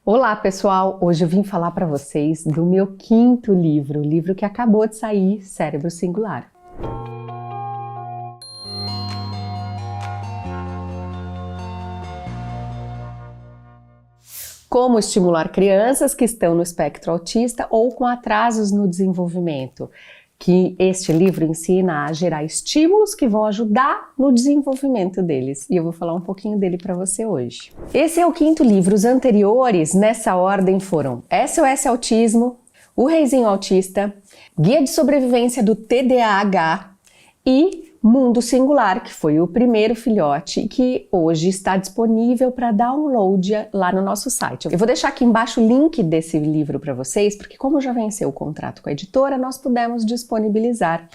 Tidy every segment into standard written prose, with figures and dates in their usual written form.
Olá, pessoal! Hoje eu vim falar para vocês do meu quinto livro, o livro que acabou de sair, Cérebro Singular. Como estimular crianças que estão no espectro autista ou com atrasos no desenvolvimento, que este livro ensina a gerar estímulos que vão ajudar no desenvolvimento deles. E eu vou falar um pouquinho dele para você hoje. Esse é o quinto livro. Os anteriores, nessa ordem, foram SOS Autismo, O Reizinho Autista, Guia de Sobrevivência do TDAH e Mundo Singular, que foi o primeiro filhote e que hoje está disponível para download lá no nosso site. Eu vou deixar aqui embaixo o link desse livro para vocês, porque como já venceu o contrato com a editora, nós pudemos disponibilizar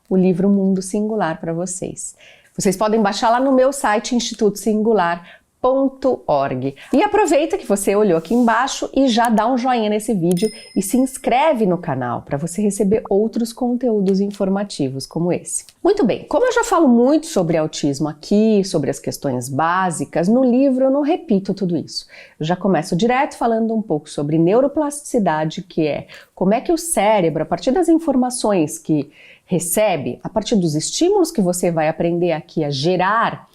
o livro Mundo Singular para vocês. Vocês podem baixar lá no meu site institutosingular.org. E aproveita que você olhou aqui embaixo e já dá um joinha nesse vídeo e se inscreve no canal para você receber outros conteúdos informativos como esse. Muito bem, como eu já falo muito sobre autismo aqui, sobre as questões básicas, no livro eu não repito tudo isso. Eu já começo direto falando um pouco sobre neuroplasticidade, que é como é que o cérebro, a partir das informações que recebe, a partir dos estímulos que você vai aprender aqui a gerar,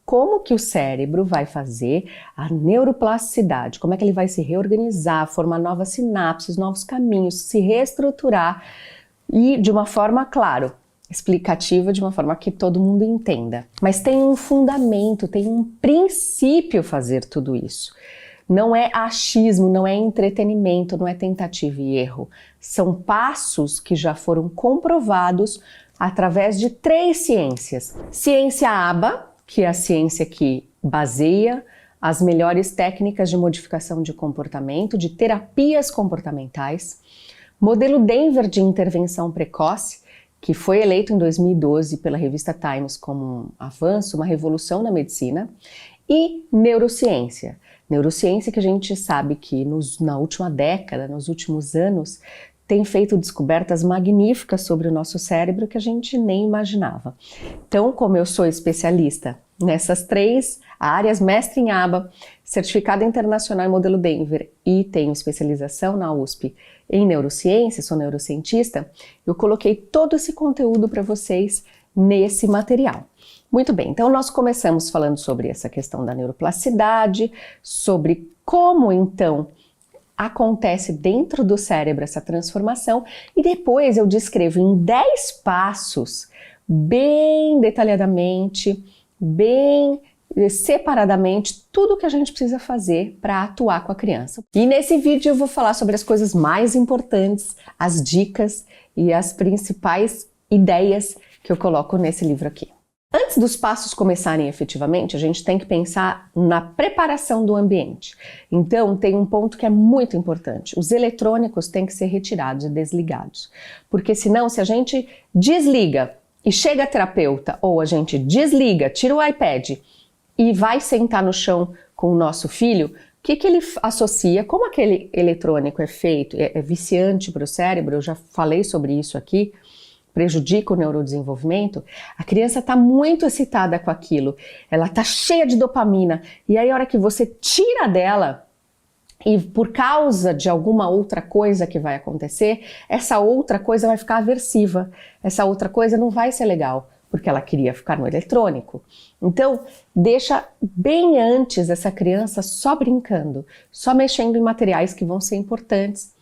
como que o cérebro vai fazer a neuroplasticidade, como é que ele vai se reorganizar, formar novas sinapses, novos caminhos, se reestruturar e de uma forma, claro, explicativa, de uma forma que todo mundo entenda. Mas tem um fundamento, tem um princípio fazer tudo isso. Não é achismo, não é entretenimento, não é tentativa e erro. São passos que já foram comprovados através de 3 ciências. Ciência ABA, que é a ciência que baseia as melhores técnicas de modificação de comportamento, de terapias comportamentais. Modelo Denver de intervenção precoce, que foi eleito em 2012 pela revista Times como um avanço, uma revolução na medicina. E neurociência. Neurociência que a gente sabe que na última década, nos últimos anos, tem feito descobertas magníficas sobre o nosso cérebro que a gente nem imaginava. Então, como eu sou especialista nessas 3 áreas, mestre em ABA, certificada internacional em modelo Denver e tenho especialização na USP em neurociência, sou neurocientista, eu coloquei todo esse conteúdo para vocês nesse material. Muito bem, então nós começamos falando sobre essa questão da neuroplasticidade, sobre como então acontece dentro do cérebro essa transformação e depois eu descrevo em 10 passos, bem detalhadamente, bem separadamente, tudo o que a gente precisa fazer para atuar com a criança. E nesse vídeo eu vou falar sobre as coisas mais importantes, as dicas e as principais ideias que eu coloco nesse livro aqui. Antes dos passos começarem efetivamente, a gente tem que pensar na preparação do ambiente. Então, tem um ponto que é muito importante. Os eletrônicos têm que ser retirados e desligados. Porque senão, se a gente desliga e chega a terapeuta, ou a gente desliga, tira o iPad e vai sentar no chão com o nosso filho, o que ele associa? Como aquele eletrônico é feito, é viciante para o cérebro, eu já falei sobre isso aqui, prejudica o neurodesenvolvimento, a criança está muito excitada com aquilo, ela está cheia de dopamina, e aí a hora que você tira dela, e por causa de alguma outra coisa que vai acontecer, essa outra coisa vai ficar aversiva, essa outra coisa não vai ser legal, porque ela queria ficar no eletrônico. Então, deixa bem antes essa criança só brincando, só mexendo em materiais que vão ser importantes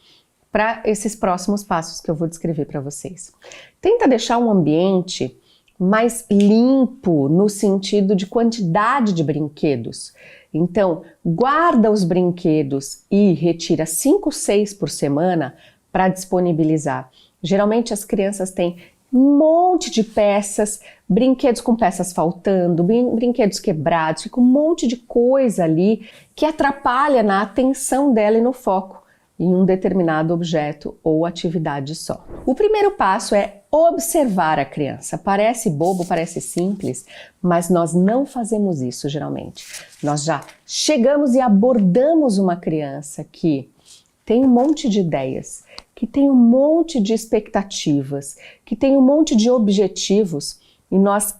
para esses próximos passos que eu vou descrever para vocês. Tenta deixar um ambiente mais limpo no sentido de quantidade de brinquedos. Então, guarda os brinquedos e retira 5, 6 por semana para disponibilizar. Geralmente as crianças têm um monte de peças, brinquedos com peças faltando, brinquedos quebrados, fica um monte de coisa ali que atrapalha na atenção dela e no foco em um determinado objeto ou atividade só. O primeiro passo é observar a criança. Parece bobo, parece simples, mas nós não fazemos isso geralmente. Nós já chegamos e abordamos uma criança que tem um monte de ideias, que tem um monte de expectativas, que tem um monte de objetivos e nós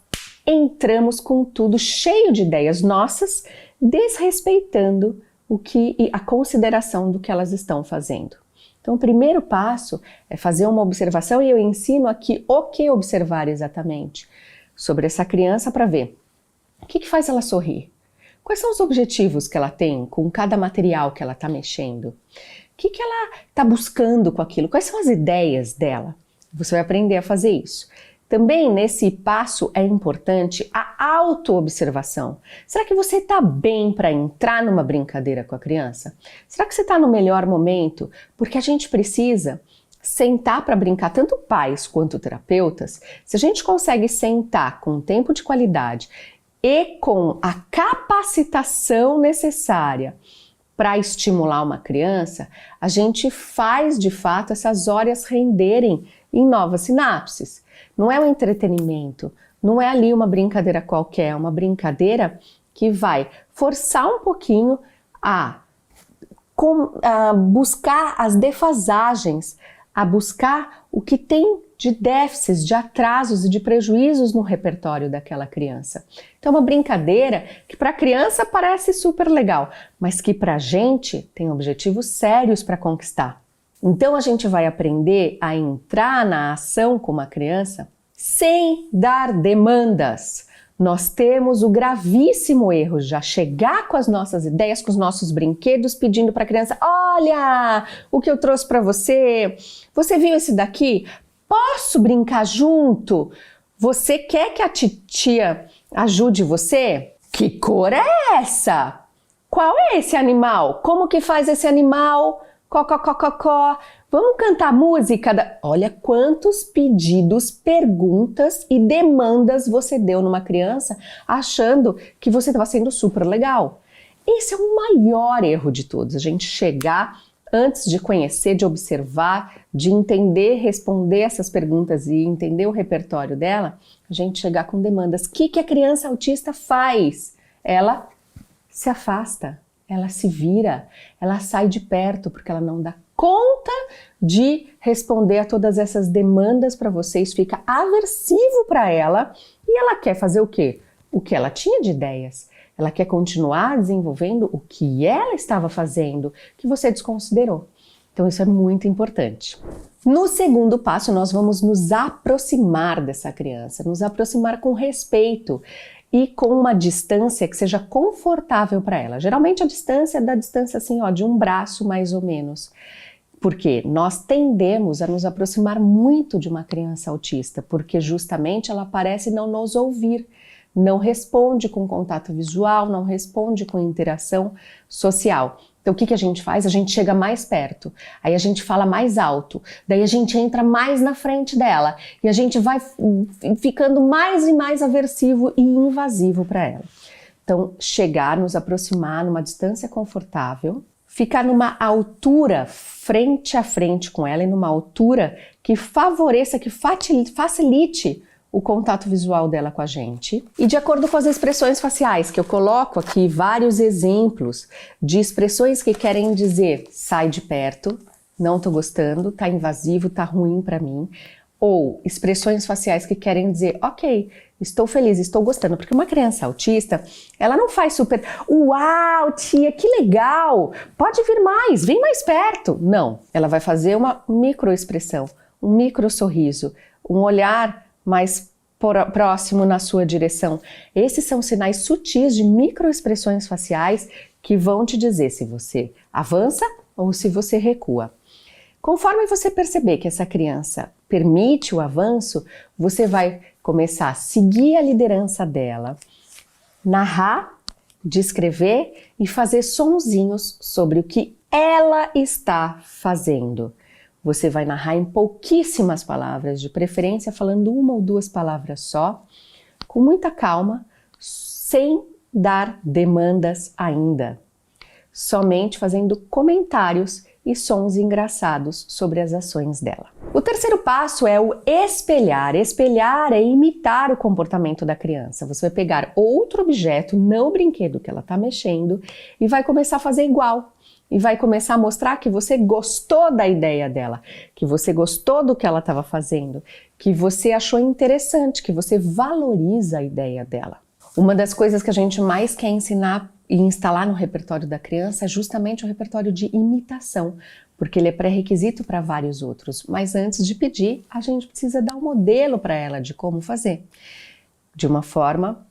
entramos com tudo cheio de ideias nossas, desrespeitando e a consideração do que elas estão fazendo. Então, o primeiro passo é fazer uma observação e eu ensino aqui o que observar exatamente sobre essa criança para ver o que faz ela sorrir. Quais são os objetivos que ela tem com cada material que ela está mexendo? O que ela está buscando com aquilo? Quais são as ideias dela? Você vai aprender a fazer isso. Também nesse passo é importante a autoobservação. Será que você está bem para entrar numa brincadeira com a criança? Será que você está no melhor momento? Porque a gente precisa sentar para brincar, tanto pais quanto terapeutas. Se a gente consegue sentar com tempo de qualidade e com a capacitação necessária para estimular uma criança, a gente faz de fato essas horas renderem em novas sinapses. Não é um entretenimento, não é ali uma brincadeira qualquer, é uma brincadeira que vai forçar um pouquinho a buscar as defasagens, a buscar o que tem de déficits, de atrasos e de prejuízos no repertório daquela criança. Então, é uma brincadeira que para a criança parece super legal, mas que para a gente tem objetivos sérios para conquistar. Então, a gente vai aprender a entrar na ação com uma criança sem dar demandas. Nós temos o gravíssimo erro de já chegar com as nossas ideias, com os nossos brinquedos, pedindo para a criança: olha o que eu trouxe para você, você viu esse daqui? Posso brincar junto? Você quer que a titia ajude você? Que cor é essa? Qual é esse animal? Como que faz esse animal? Có. Vamos cantar música? Olha quantos pedidos, perguntas e demandas você deu numa criança achando que você estava sendo super legal. Esse é o maior erro de todos, a gente chegar antes de conhecer, de observar, de entender, responder essas perguntas e entender o repertório dela, a gente chegar com demandas. O que a criança autista faz? Ela se afasta, ela se vira, ela sai de perto porque ela não dá conta de responder a todas essas demandas para vocês, fica aversivo para ela e ela quer fazer o quê? O que ela tinha de ideias. Ela quer continuar desenvolvendo o que ela estava fazendo, que você desconsiderou. Então isso é muito importante. No segundo passo, nós vamos nos aproximar dessa criança, nos aproximar com respeito e com uma distância que seja confortável para ela. Geralmente a distância é da distância assim, ó, de um braço mais ou menos. Porque nós tendemos a nos aproximar muito de uma criança autista, porque justamente ela parece não nos ouvir. Não responde com contato visual, não responde com interação social. Então o que a gente faz? A gente chega mais perto, aí a gente fala mais alto, daí a gente entra mais na frente dela e a gente vai ficando mais e mais aversivo e invasivo para ela. Então chegar, nos aproximar numa distância confortável, ficar numa altura frente a frente com ela e numa altura que favoreça, que facilite o contato visual dela com a gente. E de acordo com as expressões faciais, que eu coloco aqui vários exemplos de expressões que querem dizer sai de perto, não tô gostando, tá invasivo, tá ruim para mim. Ou expressões faciais que querem dizer ok, estou feliz, estou gostando. Porque uma criança autista, ela não faz super uau, tia, que legal, pode vir mais, vem mais perto. Não, ela vai fazer uma microexpressão, um micro sorriso, um olhar mais próximo na sua direção. Esses são sinais sutis de microexpressões faciais que vão te dizer se você avança ou se você recua. Conforme você perceber que essa criança permite o avanço, você vai começar a seguir a liderança dela, narrar, descrever e fazer sonzinhos sobre o que ela está fazendo. Você vai narrar em pouquíssimas palavras, de preferência falando uma ou duas palavras só, com muita calma, sem dar demandas ainda. Somente fazendo comentários e sons engraçados sobre as ações dela. O terceiro passo é o espelhar. Espelhar é imitar o comportamento da criança. Você vai pegar outro objeto, não o brinquedo que ela está mexendo, e vai começar a fazer igual. E vai começar a mostrar que você gostou da ideia dela, que você gostou do que ela estava fazendo, que você achou interessante, que você valoriza a ideia dela. Uma das coisas que a gente mais quer ensinar instalar no repertório da criança é justamente o repertório de imitação, porque ele é pré-requisito para vários outros. Mas antes de pedir, a gente precisa dar um modelo para ela de como fazer. De uma forma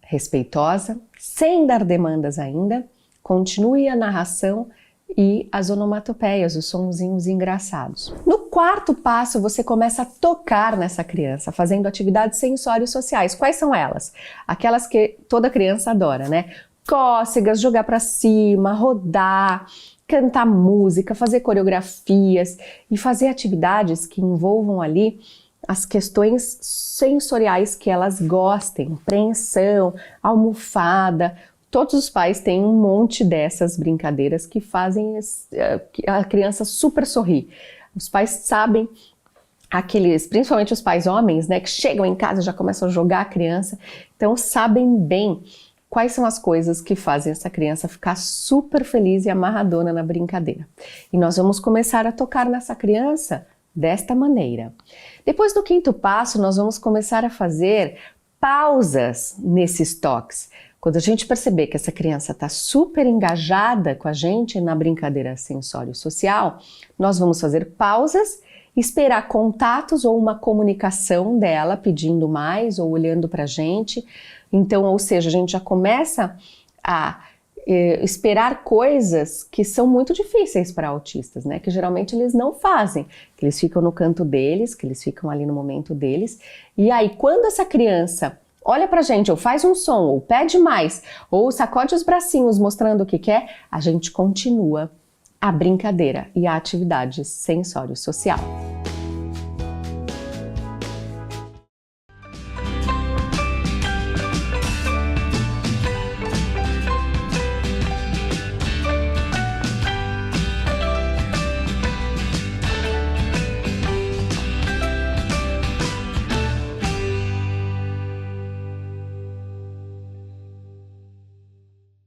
respeitosa, sem dar demandas ainda, continue a narração e as onomatopeias, os sonzinhos engraçados. No quarto passo, você começa a tocar nessa criança, fazendo atividades sensório-sociais. Quais são elas? Aquelas que toda criança adora, né? Cócegas, jogar para cima, rodar, cantar música, fazer coreografias e fazer atividades que envolvam ali as questões sensoriais que elas gostem, preensão, almofada. Todos os pais têm um monte dessas brincadeiras que fazem a criança super sorrir. Os pais sabem, principalmente os pais homens, né, que chegam em casa e já começam a jogar a criança, então sabem bem quais são as coisas que fazem essa criança ficar super feliz e amarradona na brincadeira. E nós vamos começar a tocar nessa criança desta maneira. Depois do quinto passo, nós vamos começar a fazer pausas nesses toques. Quando a gente perceber que essa criança está super engajada com a gente na brincadeira sensório-social, nós vamos fazer pausas, esperar contatos ou uma comunicação dela pedindo mais ou olhando para a gente. Então, ou seja, a gente já começa a esperar coisas que são muito difíceis para autistas, né? Que geralmente eles não fazem, que eles ficam no canto deles, que eles ficam ali no momento deles. E aí, quando essa criança olha pra gente, ou faz um som, ou pede mais, ou sacode os bracinhos mostrando o que quer, a gente continua a brincadeira e a atividade sensório-social.